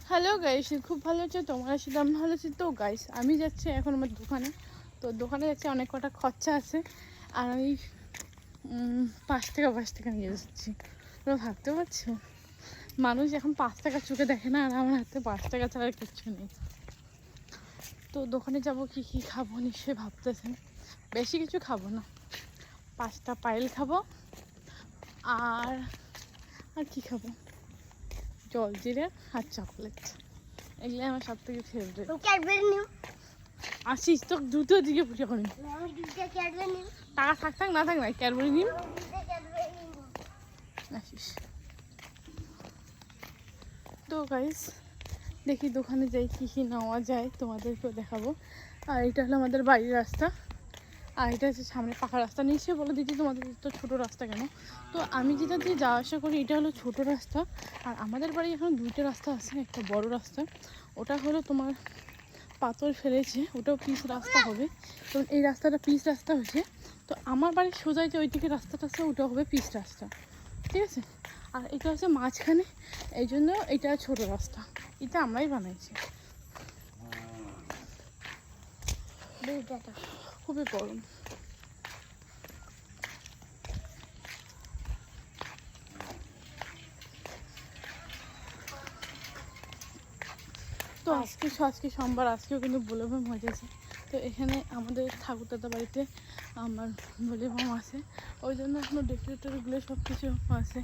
Hello guys, খুব ভালো আছে তোমরা? সেটা আমি ভালো আছি। তো গাইস, আমি যাচ্ছি এখন আমার দোকানে। তো দোকানে যাচ্ছি, অনেক কটা খরচা আছে। আর আমি 5 টাকা নিয়ে যাচ্ছি। তোমরা ভাবতে পারছো, মানুষ এখন 5 টাকা চোখে দেখে না, আর আমার হাতে 5 টাকা ছাড়া আর কিচ্ছু নেই। তো দোকানে যাব, কি কি খাবো নিশ্চয়ই ভাবতেছেন। বেশি কিছু খাবো না, 5টা পায়েল খাবো। আর আর কি খাবো, জল জিরে আর চকলেট, এগুলো আমার সব থেকে ফেভারিট। আসিস তো দুটো দিকে পুজো করি, টাকা থাক না থাক না ক্যাডবেরি নিম। আসিস। তো গাইস, দেখি দোকানে যাই কী কী নেওয়া যায়, তোমাদেরকেও দেখাবো। আর এটা হলো আমাদের বাড়ির রাস্তা, আর এটা হচ্ছে সামনে পাকা রাস্তা। নিশ্চয়ই বলে দিচ্ছি তোমাদের তো ছোটো রাস্তা কেন। তো আমি যেটা দিয়ে যাওয়া আসা করি এটা হলো ছোটো রাস্তা। আর আমাদের বাড়ি এখন 2টা রাস্তা আছে, একটা বড় রাস্তা, ওটা হলো তোমার পাথর ফেলেছে, ওটাও পিচ রাস্তা হবে। তো এই রাস্তাটা পিচ রাস্তা হয়েছে। তো আমার বাড়ির সোজাই যে ওইদিকে রাস্তাটা আছে, ওটা হবে পিচ রাস্তা, ঠিক আছে। আর এটা হচ্ছে মাঝখানে, এই জন্য এটা ছোটো রাস্তা, এটা আমরাই বানাইছি। খুবই গরম। তো আজকে সোমবার, আজকেও কিন্তু বোলেবম হয়ে গেছে। তো এখানে আমাদের ঠাকুর দাদা বাড়িতে আমার বোলেবম আছে, ওই জন্য এখনও ডেকোরেটরগুলো সব কিছু আছে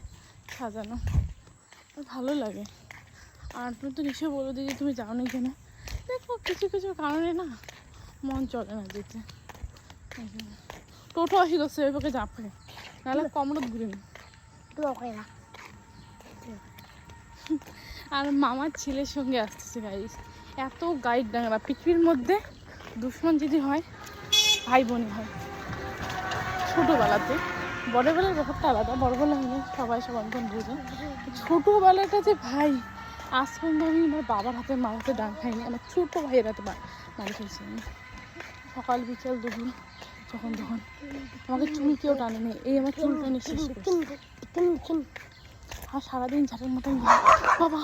সাজানো, ভালো লাগে। আর তুমি তো নিশ্চয়ই বলো যে তুমি যাও নি কেন। দেখো কিছু কিছু কারণে না মন চলে না যেতে। টোটো আসি করছে ওই পক্ষে যাবে, নাহলে কমরত ঘুরে নি। আর মামার ছেলের সঙ্গে আসতেছে গাইস। এত গাইড ডাঙরা পৃথিবীর মধ্যে দুশ্মন যদি হয়, ভাই বোনই হয় ছোটোবেলাতে। বড়োবেলার ব্যাপারটা আলাদা, বড়োবেলা হলে সবাই সবার বোঝে। ছোটোবেলাটা যে ভাই, আজ পর্যন্ত আমি আমার বাবার হাতে মার হাতে ডান খাইনি, আমার ছোটো ভাইয়ের হাতে মার খেয়েছি আমি। সকাল বিকেল দুপুর যখন তখন আমাকে চুল কেউ টানেনি, এই আমার চুল টানে শেষ করছে। আর সারাদিন ঝাঁটের মতন বাবা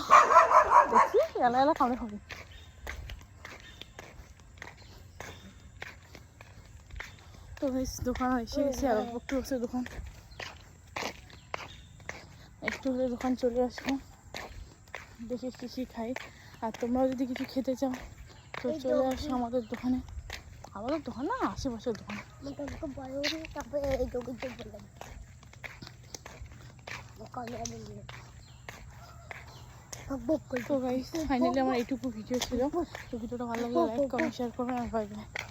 দেখি এলা কামড়ে হবে। তো দোকান এসে গেছি, আর একটু হচ্ছে দোকান, একটু হলে দোকান চলে আসবো, দেখি কী কী খাই। আর তোমরাও যদি কিছু খেতে চাও তো চলে আসো আমাদের দোকানে। আমাদের দোকান না, আশেপাশের দোকান। তো গাইস, ফাইনালি আমার এইটুকু ভিডিও ছিল। তো ভিডিওটা ভালো লাগলে লাইক কমেন্ট শেয়ার করবেন, আর বাই বাই।